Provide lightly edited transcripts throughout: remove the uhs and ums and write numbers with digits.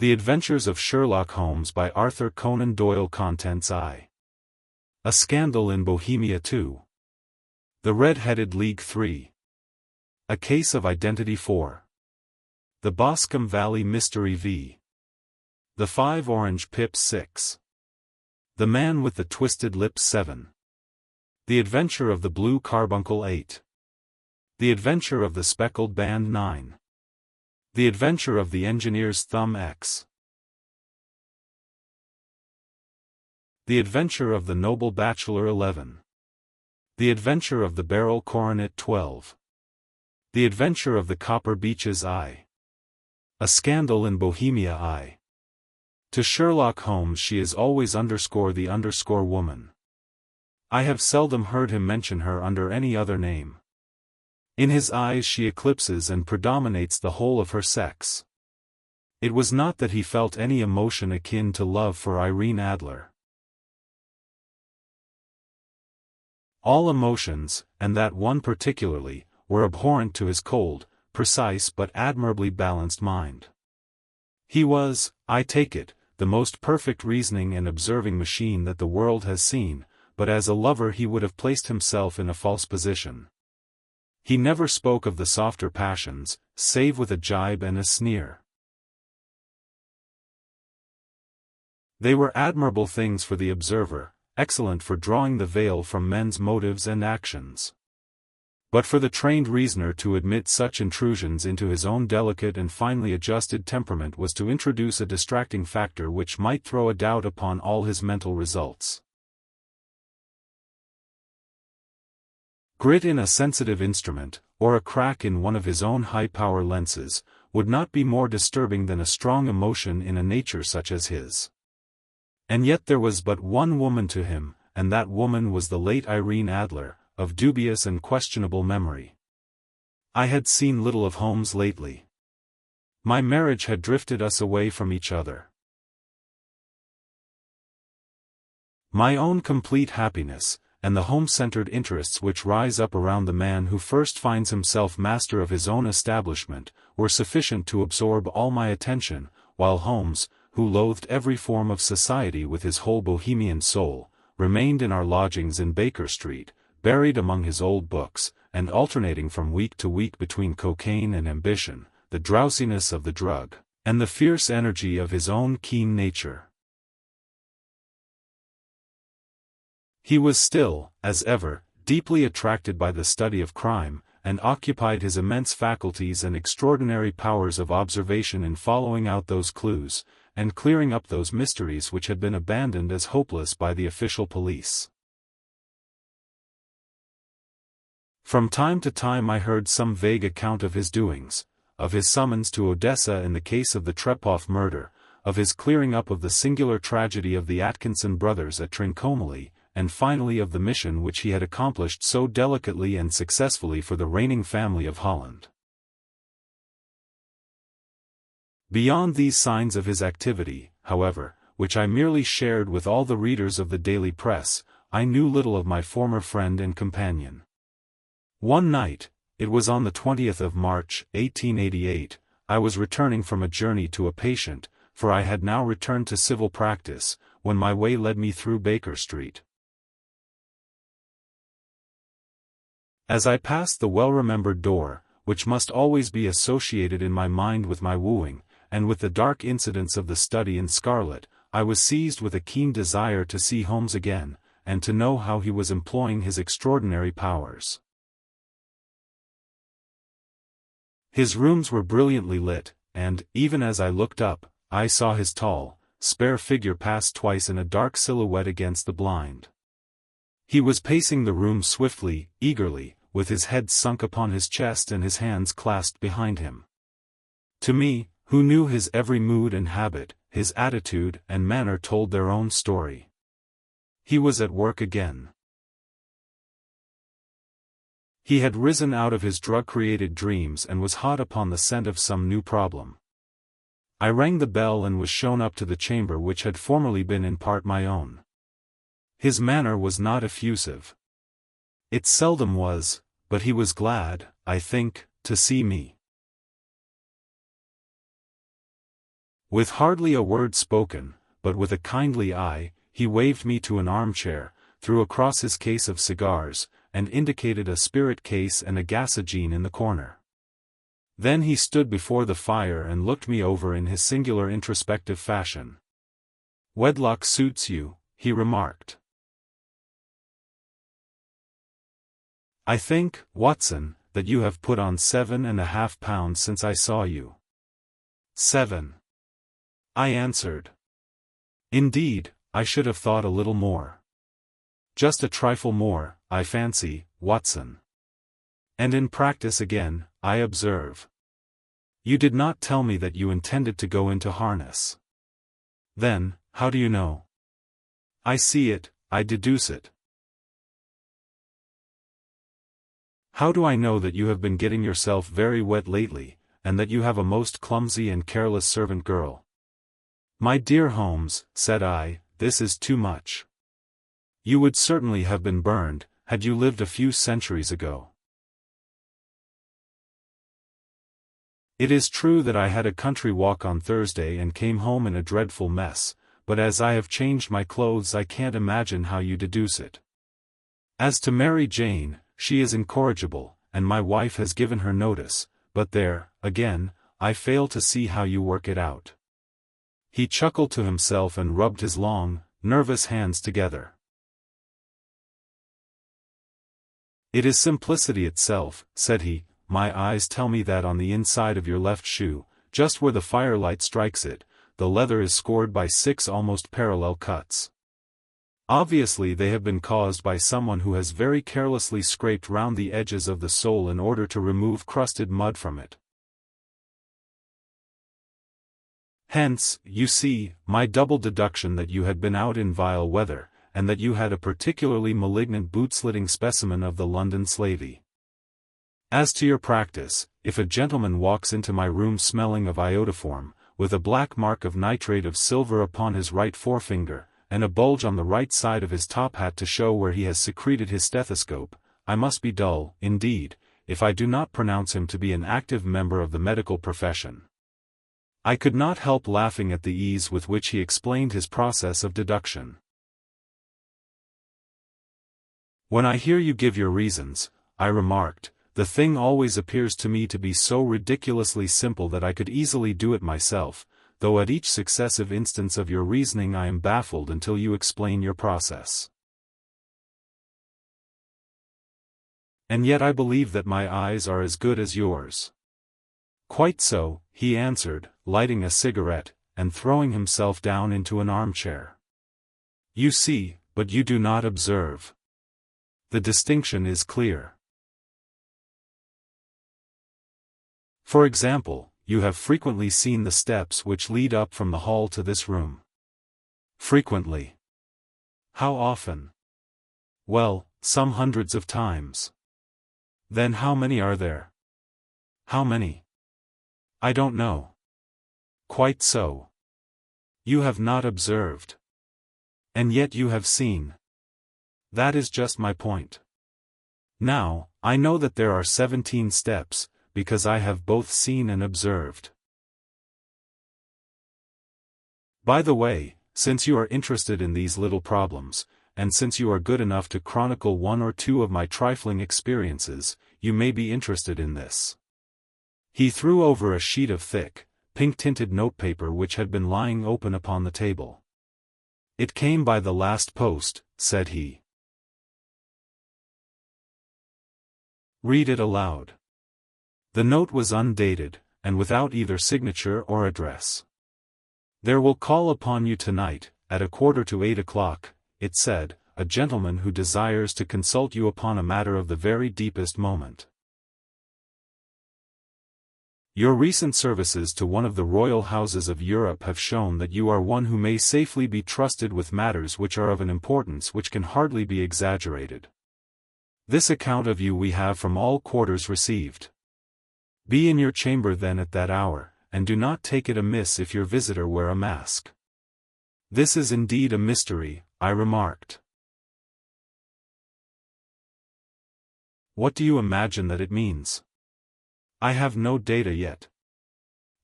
The Adventures of Sherlock Holmes by Arthur Conan Doyle. Contents I. A Scandal in Bohemia 2. The Red-Headed League 3. A Case of Identity 4. The Boscombe Valley Mystery v. The 5 Orange Pips 6. The Man with the Twisted Lips 7. The Adventure of the Blue Carbuncle 8. The Adventure of the Speckled Band 9. The Adventure of the Engineer's Thumb X. The Adventure of the Noble Bachelor 11. The Adventure of the Beryl Coronet 12. The Adventure of the Copper Beeches I. A Scandal in Bohemia I. To Sherlock Holmes she is always _ the woman. I have seldom heard him mention her under any other name. In his eyes she eclipses and predominates the whole of her sex. It was not that he felt any emotion akin to love for Irene Adler. All emotions, and that one particularly, were abhorrent to his cold, precise but admirably balanced mind. He was, I take it, the most perfect reasoning and observing machine that the world has seen, but as a lover he would have placed himself in a false position. He never spoke of the softer passions, save with a jibe and a sneer. They were admirable things for the observer, excellent for drawing the veil from men's motives and actions. But for the trained reasoner to admit such intrusions into his own delicate and finely adjusted temperament was to introduce a distracting factor which might throw a doubt upon all his mental results. Grit in a sensitive instrument, or a crack in one of his own high-power lenses, would not be more disturbing than a strong emotion in a nature such as his. And yet there was but one woman to him, and that woman was the late Irene Adler, of dubious and questionable memory. I had seen little of Holmes lately. My marriage had drifted us away from each other. My own complete happiness, and the home-centered interests which rise up around the man who first finds himself master of his own establishment, were sufficient to absorb all my attention, while Holmes, who loathed every form of society with his whole Bohemian soul, remained in our lodgings in Baker Street, buried among his old books, and alternating from week to week between cocaine and ambition, the drowsiness of the drug, and the fierce energy of his own keen nature. He was still, as ever, deeply attracted by the study of crime, and occupied his immense faculties and extraordinary powers of observation in following out those clues, and clearing up those mysteries which had been abandoned as hopeless by the official police. From time to time I heard some vague account of his doings, of his summons to Odessa in the case of the Trepoff murder, of his clearing up of the singular tragedy of the Atkinson brothers at Trincomalee, and finally of the mission which he had accomplished so delicately and successfully for the reigning family of Holland. Beyond these signs of his activity, however, which I merely shared with all the readers of the daily press, I knew little of my former friend and companion. One night, it was on the 20th of March, 1888, I was returning from a journey to a patient, for I had now returned to civil practice, when my way led me through Baker Street. As I passed the well-remembered door, which must always be associated in my mind with my wooing, and with the dark incidents of the study in scarlet, I was seized with a keen desire to see Holmes again, and to know how he was employing his extraordinary powers. His rooms were brilliantly lit, and, even as I looked up, I saw his tall, spare figure pass twice in a dark silhouette against the blind. He was pacing the room swiftly, eagerly, with his head sunk upon his chest and his hands clasped behind him. To me, who knew his every mood and habit, his attitude and manner told their own story. He was at work again. He had risen out of his drug-created dreams and was hot upon the scent of some new problem. I rang the bell and was shown up to the chamber which had formerly been in part my own. His manner was not effusive. It seldom was, but he was glad, I think, to see me. With hardly a word spoken, but with a kindly eye, he waved me to an armchair, threw across his case of cigars, and indicated a spirit case and a gasogene in the corner. Then he stood before the fire and looked me over in his singular introspective fashion. "Wedlock suits you," he remarked. "I think, Watson, that you have put on 7.5 pounds since I saw you." 7. I answered. "Indeed, I should have thought a little more." "Just a trifle more, I fancy, Watson." "And in practice again, I observe. You did not tell me that you intended to go into harness." "Then, how do you know?" "I see it, I deduce it." "How do I know that you have been getting yourself very wet lately, and that you have a most clumsy and careless servant girl?" "My dear Holmes," said I, "this is too much. You would certainly have been burned, had you lived a few centuries ago." It is true that I had a country walk on Thursday and came home in a dreadful mess, but as I have changed my clothes I can't imagine how you deduce it. As to Mary Jane, she is incorrigible, and my wife has given her notice, but there, again, I fail to see how you work it out. He chuckled to himself and rubbed his long, nervous hands together. "It is simplicity itself," said he. "My eyes tell me that on the inside of your left shoe, just where the firelight strikes it, the leather is scored by 6 almost parallel cuts. Obviously they have been caused by someone who has very carelessly scraped round the edges of the sole in order to remove crusted mud from it. Hence, you see, my double deduction that you had been out in vile weather, and that you had a particularly malignant boot-slitting specimen of the London slavey. As to your practice, if a gentleman walks into my room smelling of iodoform, with a black mark of nitrate of silver upon his right forefinger, and a bulge on the right side of his top hat to show where he has secreted his stethoscope, I must be dull, indeed, if I do not pronounce him to be an active member of the medical profession." I could not help laughing at the ease with which he explained his process of deduction. "When I hear you give your reasons," I remarked, "the thing always appears to me to be so ridiculously simple that I could easily do it myself, though at each successive instance of your reasoning I am baffled until you explain your process. And yet I believe that my eyes are as good as yours." "Quite so," he answered, lighting a cigarette, and throwing himself down into an armchair. "You see, but you do not observe. The distinction is clear. For example, you have frequently seen the steps which lead up from the hall to this room." "Frequently." "How often?" "Well, some hundreds of times." "Then how many are there?" "How many?" "I don't know." "Quite so. You have not observed. And yet you have seen. That is just my point. Now, I know that there are 17 steps, because I have both seen and observed. By the way, since you are interested in these little problems, and since you are good enough to chronicle one or two of my trifling experiences, you may be interested in this." He threw over a sheet of thick, pink-tinted notepaper which had been lying open upon the table. "It came by the last post," said he. "Read it aloud." The note was undated, and without either signature or address. "There will call upon you tonight, at 7:45, it said, "a gentleman who desires to consult you upon a matter of the very deepest moment. Your recent services to one of the royal houses of Europe have shown that you are one who may safely be trusted with matters which are of an importance which can hardly be exaggerated. This account of you we have from all quarters received. Be in your chamber then at that hour, and do not take it amiss if your visitor wear a mask." "This is indeed a mystery," I remarked. "What do you imagine that it means?" "I have no data yet.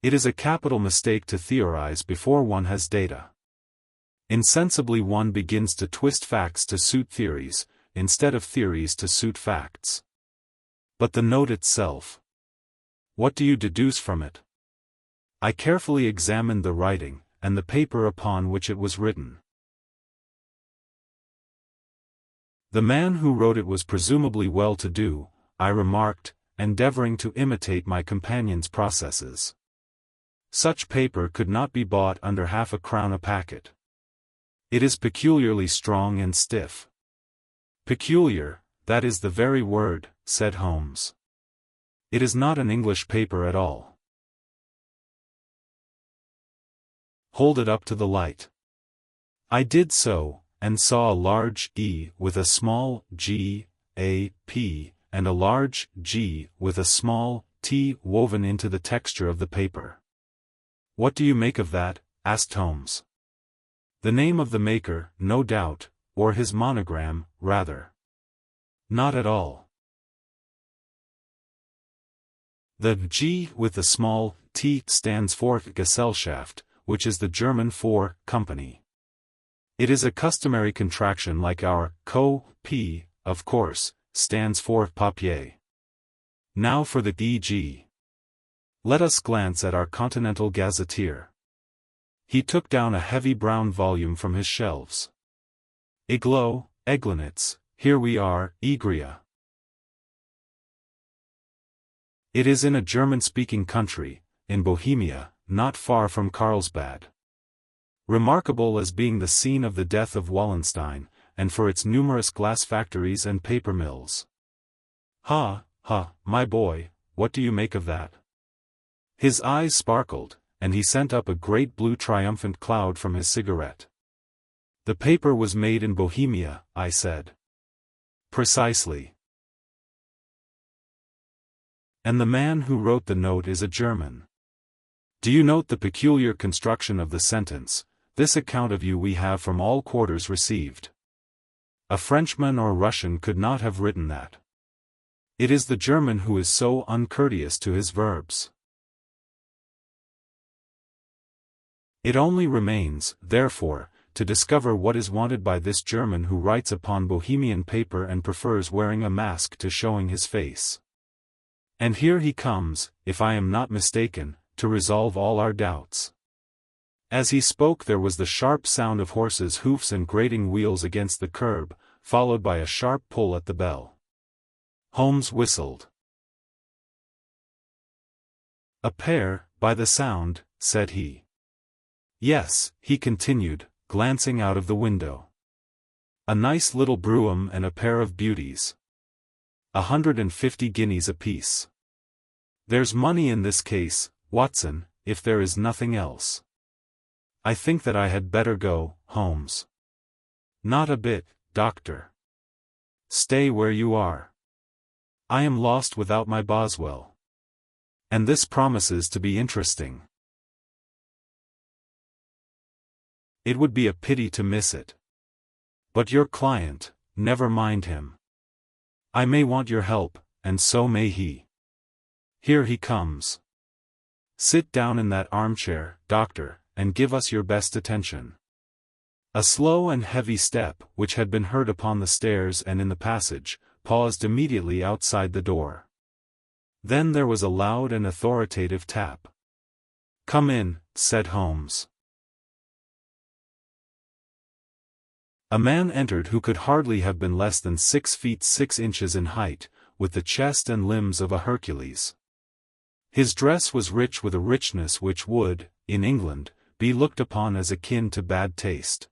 It is a capital mistake to theorize before one has data. Insensibly one begins to twist facts to suit theories, instead of theories to suit facts. But the note itself. What do you deduce from it? I carefully examined the writing, and the paper upon which it was written. The man who wrote it was presumably well-to-do, I remarked, endeavoring to imitate my companion's processes. Such paper could not be bought under £0.50 a packet. It is peculiarly strong and stiff. Peculiar, that is the very word, said Holmes. It is not an English paper at all. Hold it up to the light. I did so, and saw a large E with a small g, a, p, and a large G with a small t woven into the texture of the paper. What do you make of that? Asked Holmes. The name of the maker, no doubt, or his monogram, rather. Not at all. The G with the small t stands for Gesellschaft, which is the German for company. It is a customary contraction like our P, of course, stands for papier. Now for the e.g. Let us glance at our Continental Gazetteer. He took down a heavy brown volume from his shelves. Iglo, Eglinitz, here we are, Igria. It is in a German-speaking country, in Bohemia, not far from Carlsbad. Remarkable as being the scene of the death of Wallenstein, and for its numerous glass factories and paper mills. Ha, my boy, what do you make of that? His eyes sparkled, and he sent up a great blue triumphant cloud from his cigarette. The paper was made in Bohemia, I said. Precisely. And the man who wrote the note is a German. Do you note the peculiar construction of the sentence? This account of you we have from all quarters received. A Frenchman or Russian could not have written that. It is the German who is so uncourteous to his verbs. It only remains, therefore, to discover what is wanted by this German who writes upon Bohemian paper and prefers wearing a mask to showing his face. And here he comes, if I am not mistaken, to resolve all our doubts. As he spoke there was the sharp sound of horses' hoofs and grating wheels against the curb, followed by a sharp pull at the bell. Holmes whistled. A pair, by the sound, said he. Yes, he continued, glancing out of the window. A nice little brougham and a pair of beauties. 150 guineas apiece. There's money in this case, Watson, if there is nothing else. I think that I had better go, Holmes. Not a bit, Doctor. Stay where you are. I am lost without my Boswell. And this promises to be interesting. It would be a pity to miss it. But your client, never mind him. I may want your help, and so may he. Here he comes. Sit down in that armchair, Doctor, and give us your best attention. A slow and heavy step, which had been heard upon the stairs and in the passage, paused immediately outside the door. Then there was a loud and authoritative tap. Come in, said Holmes. A man entered who could hardly have been less than 6 feet 6 inches in height, with the chest and limbs of a Hercules. His dress was rich with a richness which would, in England, be looked upon as akin to bad taste.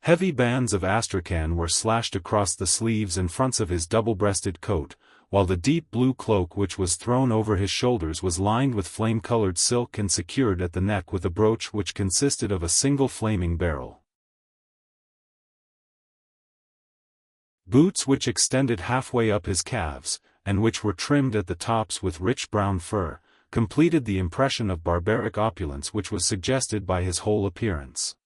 Heavy bands of astrakhan were slashed across the sleeves and fronts of his double-breasted coat, while the deep blue cloak which was thrown over his shoulders was lined with flame-colored silk and secured at the neck with a brooch which consisted of a single flaming beryl. Boots which extended halfway up his calves, and which were trimmed at the tops with rich brown fur, completed the impression of barbaric opulence which was suggested by his whole appearance.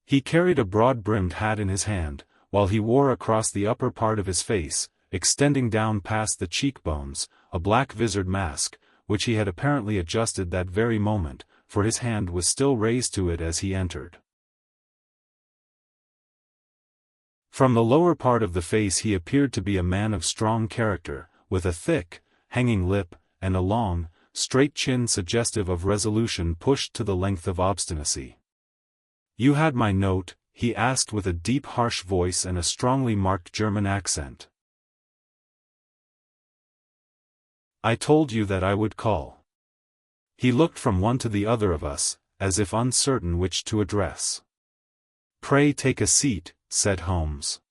He carried a broad-brimmed hat in his hand, while he wore across the upper part of his face, extending down past the cheekbones, a black visored mask, which he had apparently adjusted that very moment, for his hand was still raised to it as he entered. From the lower part of the face he appeared to be a man of strong character, with a thick, hanging lip, and a long, straight chin suggestive of resolution pushed to the length of obstinacy. "You had my note?" he asked with a deep harsh voice and a strongly marked German accent. "I told you that I would call." He looked from one to the other of us, as if uncertain which to address. "Pray take a seat," said Holmes.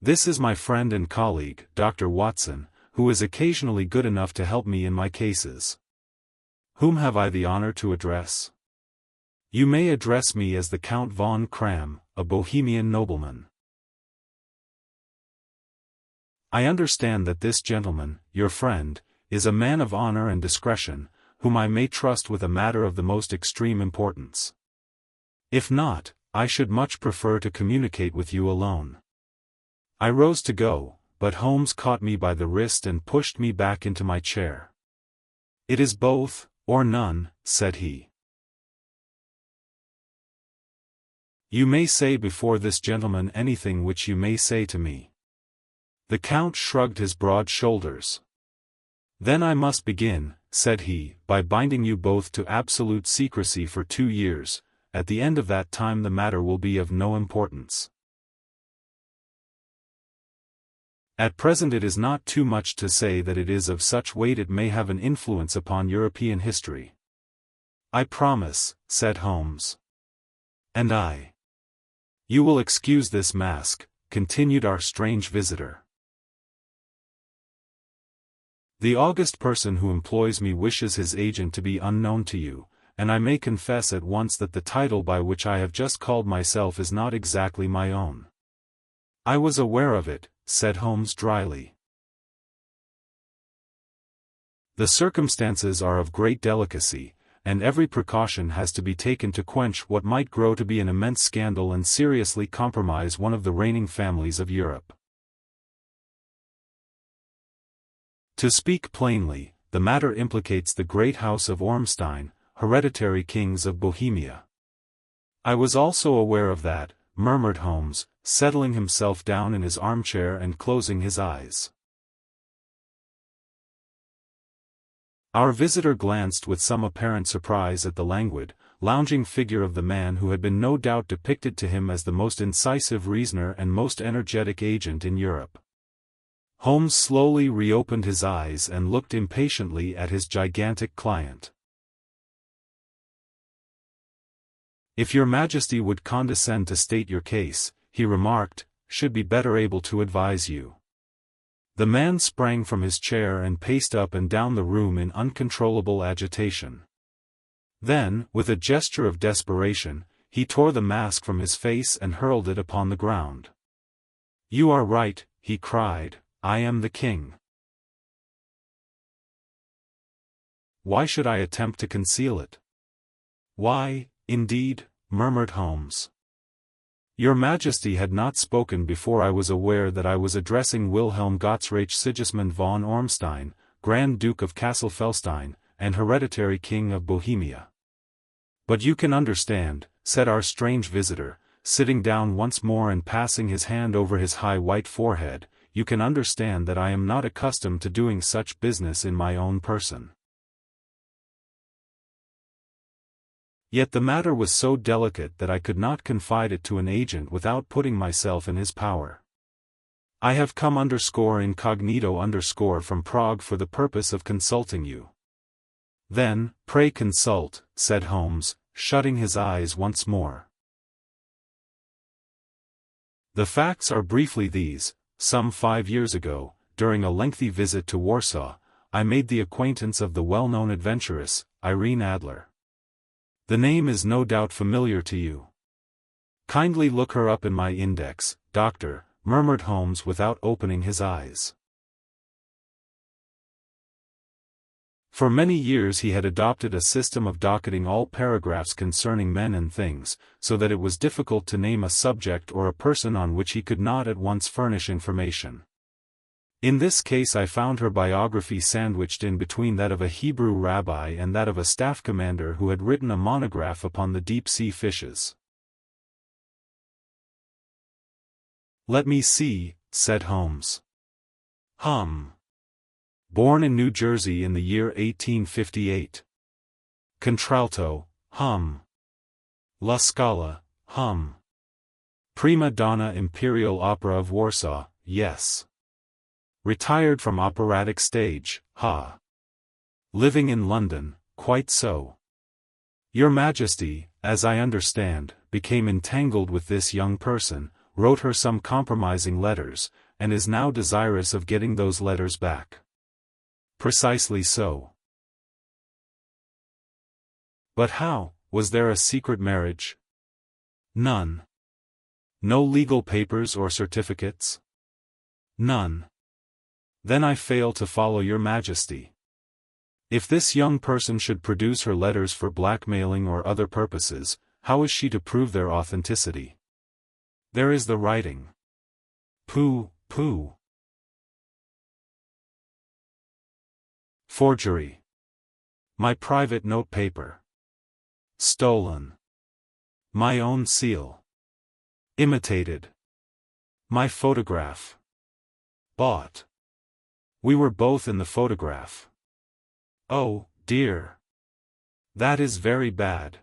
"This is my friend and colleague, Dr. Watson, who is occasionally good enough to help me in my cases. Whom have I the honor to address?" "You may address me as the Count von Kram, a Bohemian nobleman. I understand that this gentleman, your friend, is a man of honor and discretion, whom I may trust with a matter of the most extreme importance. If not, I should much prefer to communicate with you alone." I rose to go, but Holmes caught me by the wrist and pushed me back into my chair. "It is both, or none," said he. "You may say before this gentleman anything which you may say to me." The Count shrugged his broad shoulders. "Then I must begin," said he, "by binding you both to absolute secrecy for 2 years. At the end of that time the matter will be of no importance. At present it is not too much to say that it is of such weight it may have an influence upon European history." "I promise," said Holmes. "And I." "You will excuse this mask," continued our strange visitor. "The august person who employs me wishes his agent to be unknown to you, and I may confess at once that the title by which I have just called myself is not exactly my own." "I was aware of it," said Holmes dryly. "The circumstances are of great delicacy, and every precaution has to be taken to quench what might grow to be an immense scandal and seriously compromise one of the reigning families of Europe. To speak plainly, the matter implicates the great house of Ormstein, hereditary kings of Bohemia." "I was also aware of that," murmured Holmes, settling himself down in his armchair and closing his eyes. Our visitor glanced with some apparent surprise at the languid, lounging figure of the man who had been no doubt depicted to him as the most incisive reasoner and most energetic agent in Europe. Holmes slowly reopened his eyes and looked impatiently at his gigantic client. "If your Majesty would condescend to state your case," he remarked, "should be better able to advise you." The man sprang from his chair and paced up and down the room in uncontrollable agitation. Then, with a gesture of desperation, he tore the mask from his face and hurled it upon the ground. "You are right," he cried, "I am the king. Why should I attempt to conceal it?" "Why, indeed," murmured Holmes. "Your Majesty had not spoken before I was aware that I was addressing Wilhelm Gottsreich Sigismund von Ormstein, Grand Duke of Kassel-Felstein, and hereditary King of Bohemia. But you can understand," said our strange visitor, sitting down once more and passing his hand over his high white forehead, "you can understand that I am not accustomed to doing such business in my own person. Yet the matter was so delicate that I could not confide it to an agent without putting myself in his power. I have come incognito from Prague for the purpose of consulting you." "Then, pray consult," said Holmes, shutting his eyes once more. "The facts are briefly these. Some 5 years ago, during a lengthy visit to Warsaw, I made the acquaintance of the well-known adventuress, Irene Adler. The name is no doubt familiar to you. Kindly look her up in my index, doctor," murmured Holmes without opening his eyes. For many years he had adopted a system of docketing all paragraphs concerning men and things, so that it was difficult to name a subject or a person on which he could not at once furnish information. In this case I found her biography sandwiched in between that of a Hebrew rabbi and that of a staff commander who had written a monograph upon the deep-sea fishes. "Let me see," said Holmes. Born in New Jersey in the year 1858. Contralto, La Scala, Prima donna Imperial Opera of Warsaw, yes. Retired from operatic stage, Living in London, quite so. Your Majesty, as I understand, became entangled with this young person, wrote her some compromising letters, and is now desirous of getting those letters back. Precisely so. But how? Was there a secret marriage? None. No legal papers or certificates? None. Then I fail to follow your Majesty. If this young person should produce her letters for blackmailing or other purposes, how is she to prove their authenticity? There is the writing. Pooh. Forgery. My private notepaper. Stolen. My own seal. Imitated. My photograph. Bought. We were both in the photograph. Oh, dear. That is very bad.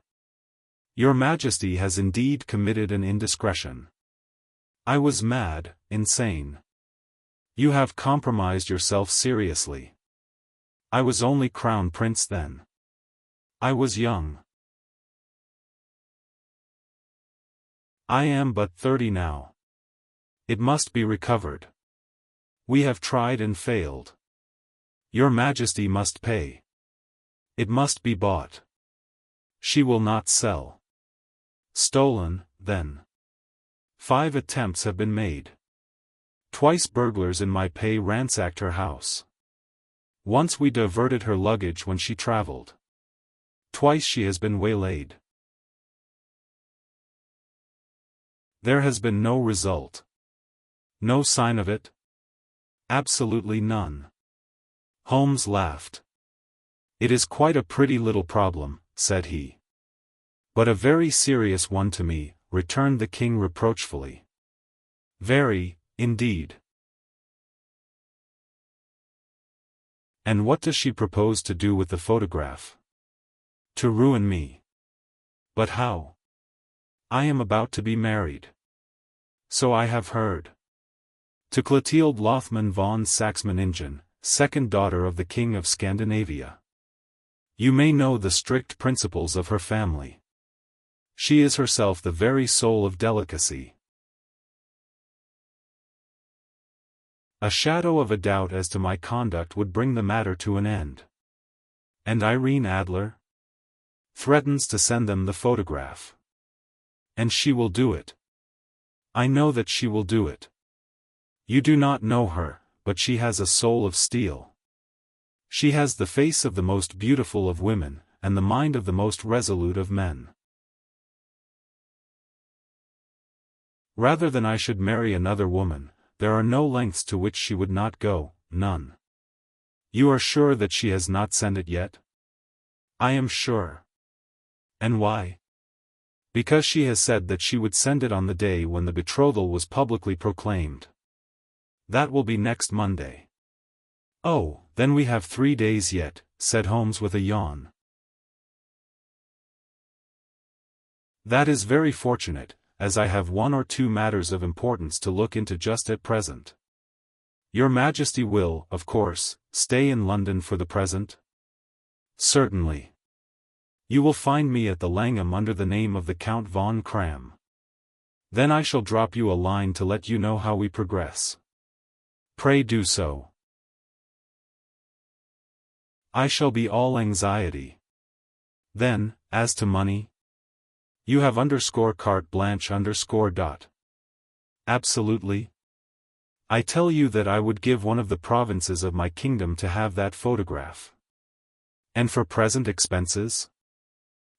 Your Majesty has indeed committed an indiscretion. I was mad, insane. You have compromised yourself seriously. I was only Crown Prince then. I was young. I am but 30 now. It must be recovered. We have tried and failed. Your Majesty must pay. It must be bought. She will not sell. Stolen, then. 5 attempts have been made. Twice burglars in my pay ransacked her house. Once we diverted her luggage when she traveled. Twice she has been waylaid. There has been no result. No sign of it? Absolutely none. Holmes laughed. It is quite a pretty little problem, said he. But a very serious one to me, returned the king reproachfully. Very, indeed. And what does she propose to do with the photograph? To ruin me. But how? I am about to be married. So I have heard. To Clotilde Lothman von Saxe-Meiningen, second daughter of the King of Scandinavia. You may know the strict principles of her family. She is herself the very soul of delicacy. A shadow of a doubt as to my conduct would bring the matter to an end. And Irene Adler? Threatens to send them the photograph. And she will do it. I know that she will do it. You do not know her, but she has a soul of steel. She has the face of the most beautiful of women, and the mind of the most resolute of men. Rather than I should marry another woman, there are no lengths to which she would not go, none. You are sure that she has not sent it yet? I am sure. And why? Because she has said that she would send it on the day when the betrothal was publicly proclaimed. That will be next Monday. Oh, then we have 3 days yet, said Holmes with a yawn. That is very fortunate, as I have 1 or 2 matters of importance to look into just at present. Your Majesty will, of course, stay in London for the present? Certainly. You will find me at the Langham under the name of the Count von Cram. Then I shall drop you a line to let you know how we progress. Pray do so. I shall be all anxiety. Then, as to money? You have _carte blanche _. Absolutely. I tell you that I would give one of the provinces of my kingdom to have that photograph. And for present expenses?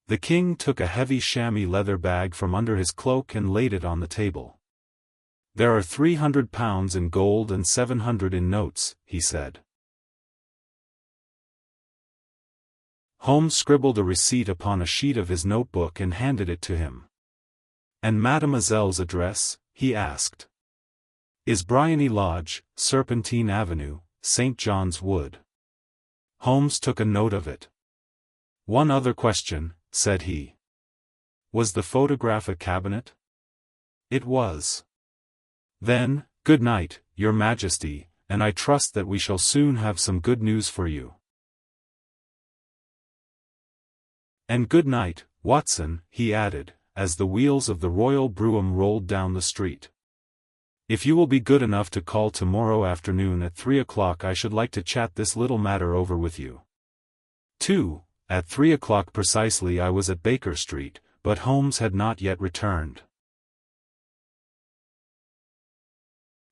The king took a heavy chamois leather bag from under his cloak and laid it on the table. "There are £300 in gold and 700 in notes," he said. Holmes scribbled a receipt upon a sheet of his notebook and handed it to him. "And mademoiselle's address?" he asked. "Is Briony Lodge, Serpentine Avenue, St. John's Wood." Holmes took a note of it. "One other question," said he. "Was the photograph a cabinet?" "It was." "Then, good night, Your Majesty, and I trust that we shall soon have some good news for you." "And good night, Watson," he added, as the wheels of the royal brougham rolled down the street. "If you will be good enough to call tomorrow afternoon at 3 o'clock, I should like to chat this little matter over with you." 2. At 3 o'clock precisely I was at Baker Street, but Holmes had not yet returned.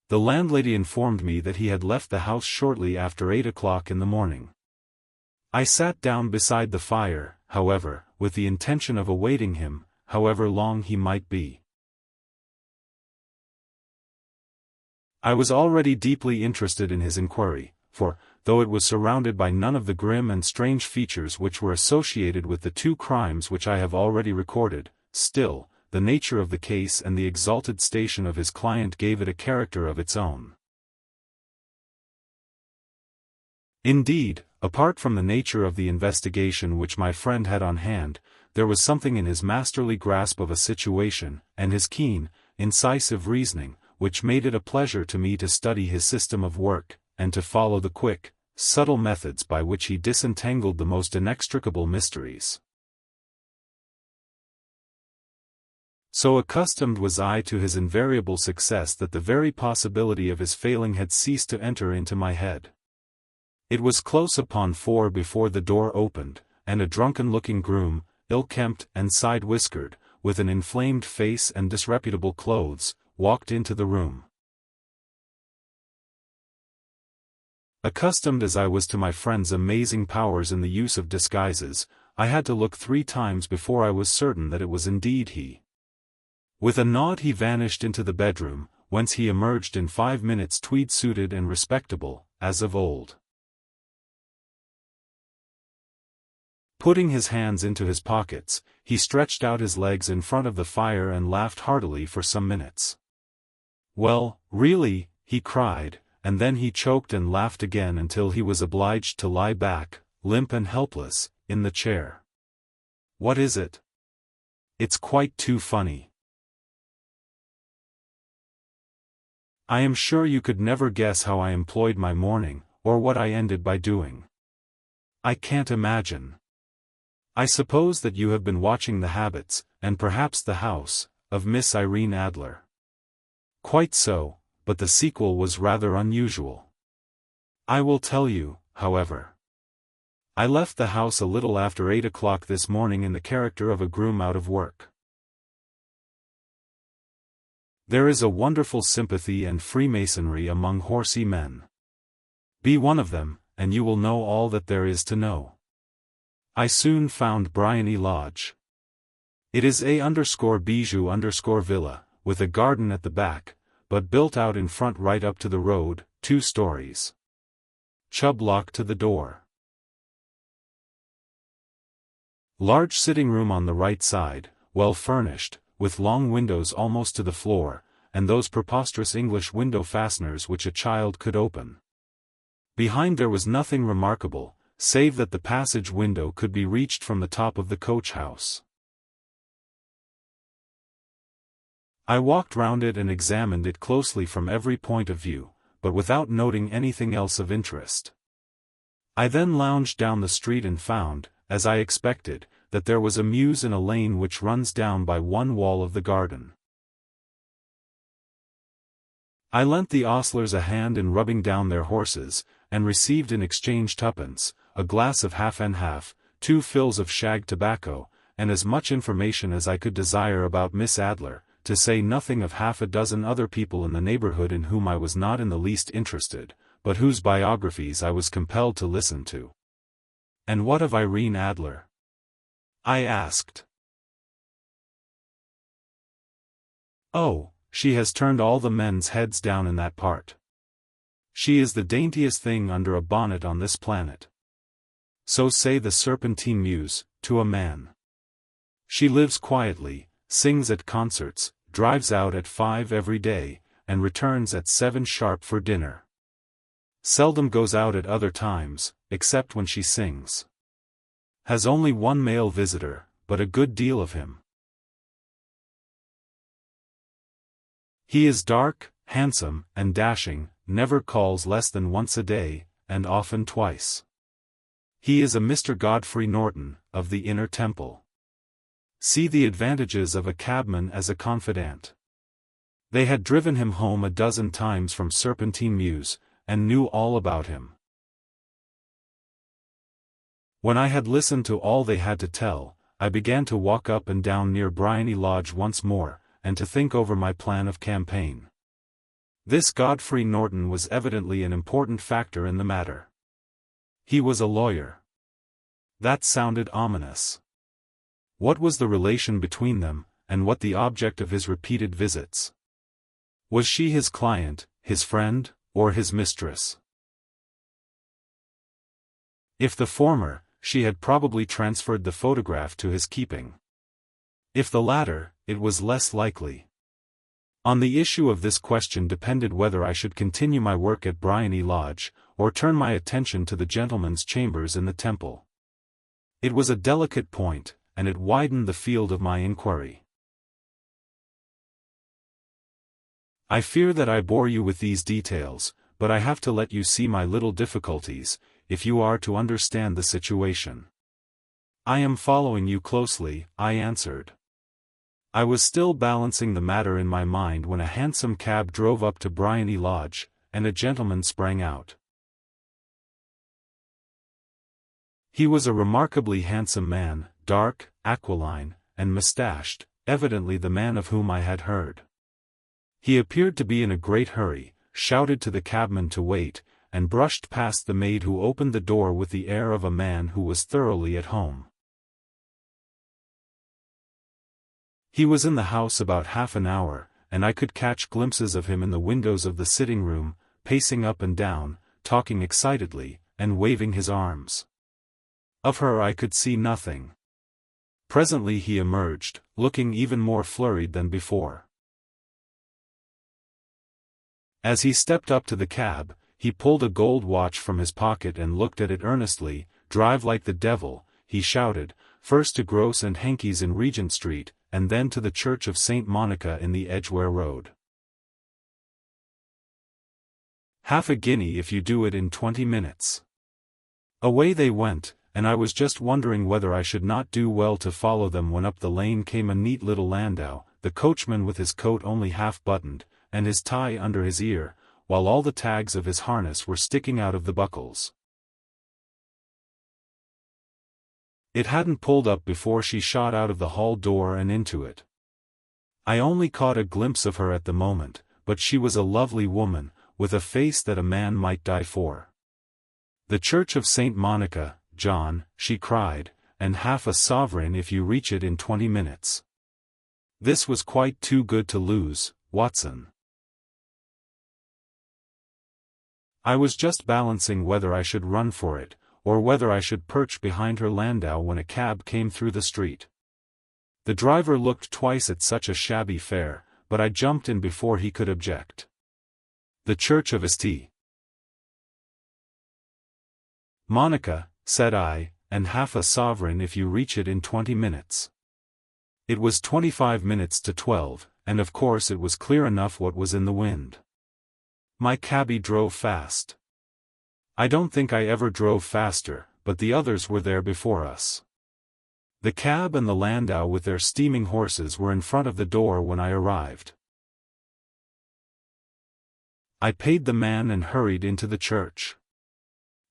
The landlady informed me that he had left the house shortly after 8 o'clock in the morning. I sat down beside the fire, however, with the intention of awaiting him, however long he might be. I was already deeply interested in his inquiry, for, though it was surrounded by none of the grim and strange features which were associated with the two crimes which I have already recorded, still, the nature of the case and the exalted station of his client gave it a character of its own. Indeed, apart from the nature of the investigation which my friend had on hand, there was something in his masterly grasp of a situation, and his keen, incisive reasoning, which made it a pleasure to me to study his system of work, and to follow the quick, subtle methods by which he disentangled the most inextricable mysteries. So accustomed was I to his invariable success that the very possibility of his failing had ceased to enter into my head. It was close upon 4 before the door opened, and a drunken-looking groom, ill-kempt and side-whiskered, with an inflamed face and disreputable clothes, walked into the room. Accustomed as I was to my friend's amazing powers in the use of disguises, I had to look 3 times before I was certain that it was indeed he. With a nod he vanished into the bedroom, whence he emerged in 5 minutes tweed-suited and respectable, as of old. Putting his hands into his pockets, he stretched out his legs in front of the fire and laughed heartily for some minutes. "Well, really," he cried, and then he choked and laughed again until he was obliged to lie back, limp and helpless, in the chair. "What is it? It's quite too funny. I am sure you could never guess how I employed my morning, or what I ended by doing. I can't imagine. I suppose that you have been watching the habits, and perhaps the house, of Miss Irene Adler." "Quite so, but the sequel was rather unusual. I will tell you, however. I left the house a little after 8 o'clock this morning in the character of a groom out of work. There is a wonderful sympathy and freemasonry among horsey men. Be one of them, and you will know all that there is to know. I soon found Briony Lodge. It is A_bijou_villa, with a garden at the back, but built out in front right up to the road, 2 stories. Chubb lock to the door. Large sitting room on the right side, well furnished, with long windows almost to the floor, and those preposterous English window fasteners which a child could open. Behind there was nothing remarkable, save that the passage window could be reached from the top of the coach-house. I walked round it and examined it closely from every point of view, but without noting anything else of interest. I then lounged down the street and found, as I expected, that there was a mews in a lane which runs down by one wall of the garden. I lent the ostlers a hand in rubbing down their horses, and received in exchange 2d, a glass of half and half, 2 fills of shag tobacco, and as much information as I could desire about Miss Adler, to say nothing of half a dozen other people in the neighborhood in whom I was not in the least interested, but whose biographies I was compelled to listen to. "And what of Irene Adler?" I asked. "Oh, she has turned all the men's heads down in that part. She is the daintiest thing under a bonnet on this planet. So say the Serpentine Muse, to a man. She lives quietly, sings at concerts, drives out at 5 every day, and returns at 7 sharp for dinner. Seldom goes out at other times, except when she sings. Has only one male visitor, but a good deal of him. He is dark, handsome, and dashing, never calls less than once a day, and often twice. He is a Mr. Godfrey Norton, of the Inner Temple. See the advantages of a cabman as a confidant. They had driven him home a dozen times from Serpentine Mews, and knew all about him. When I had listened to all they had to tell, I began to walk up and down near Bryony Lodge once more, and to think over my plan of campaign. This Godfrey Norton was evidently an important factor in the matter. He was a lawyer. That sounded ominous. What was the relation between them, and what the object of his repeated visits? Was she his client, his friend, or his mistress? If the former, she had probably transferred the photograph to his keeping. If the latter, it was less likely. On the issue of this question depended whether I should continue my work at Bryony Lodge, or turn my attention to the gentlemen's chambers in the Temple. It was a delicate point, and it widened the field of my inquiry. I fear that I bore you with these details, but I have to let you see my little difficulties, if you are to understand the situation. I am following you closely, I answered. I was still balancing the matter in my mind when a hansom cab drove up to Bryony Lodge, and a gentleman sprang out. He was a remarkably handsome man, dark, aquiline, and mustached, evidently the man of whom I had heard. He appeared to be in a great hurry, shouted to the cabman to wait, and brushed past the maid who opened the door with the air of a man who was thoroughly at home. He was in the house about half an hour, and I could catch glimpses of him in the windows of the sitting room, pacing up and down, talking excitedly, and waving his arms. Of her I could see nothing. Presently he emerged, looking even more flurried than before. As he stepped up to the cab, he pulled a gold watch from his pocket and looked at it earnestly. "Drive like the devil," he shouted, "first to Gross and Henke's in Regent Street, and then to the Church of St. Monica in the Edgware Road. Half a guinea if you do it in 20 minutes. Away they went, and I was just wondering whether I should not do well to follow them when up the lane came a neat little landau, the coachman with his coat only half buttoned, and his tie under his ear, while all the tags of his harness were sticking out of the buckles. It hadn't pulled up before she shot out of the hall door and into it. I only caught a glimpse of her at the moment, but she was a lovely woman, with a face that a man might die for. "The Church of St. Monica, John," she cried, "and half a sovereign if you reach it in 20 minutes. This was quite too good to lose, Watson. I was just balancing whether I should run for it, or whether I should perch behind her landau when a cab came through the street. The driver looked twice at such a shabby fare, but I jumped in before he could object. "The Church of St. Monica," said I, "and half a sovereign if you reach it in 20 minutes. It was 25 minutes to 12, and of course it was clear enough what was in the wind. My cabby drove fast. I don't think I ever drove faster, but the others were there before us. The cab and the landau with their steaming horses were in front of the door when I arrived. I paid the man and hurried into the church.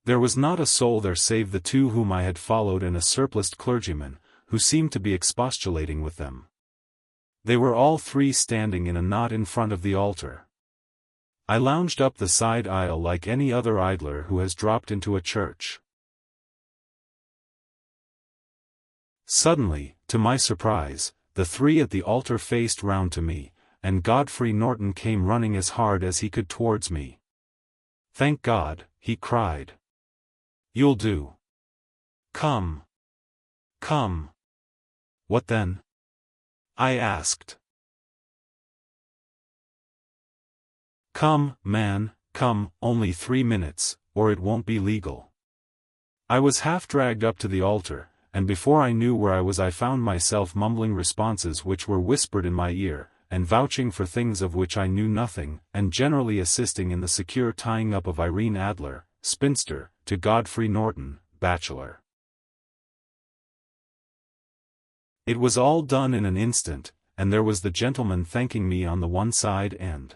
There was not a soul there save the two whom I had followed and a surpliced clergyman, who seemed to be expostulating with them. They were all three standing in a knot in front of the altar. I lounged up the side aisle like any other idler who has dropped into a church. Suddenly, to my surprise, the three at the altar faced round to me, and Godfrey Norton came running as hard as he could towards me. "Thank God," he cried. "You'll do. Come. Come." "What then?" I asked. "Come, man, come, only 3 minutes, or it won't be legal." I was half dragged up to the altar, and before I knew where I was I found myself mumbling responses which were whispered in my ear, and vouching for things of which I knew nothing, and generally assisting in the secure tying up of Irene Adler, spinster, to Godfrey Norton, bachelor. It was all done in an instant, and there was the gentleman thanking me on the one side and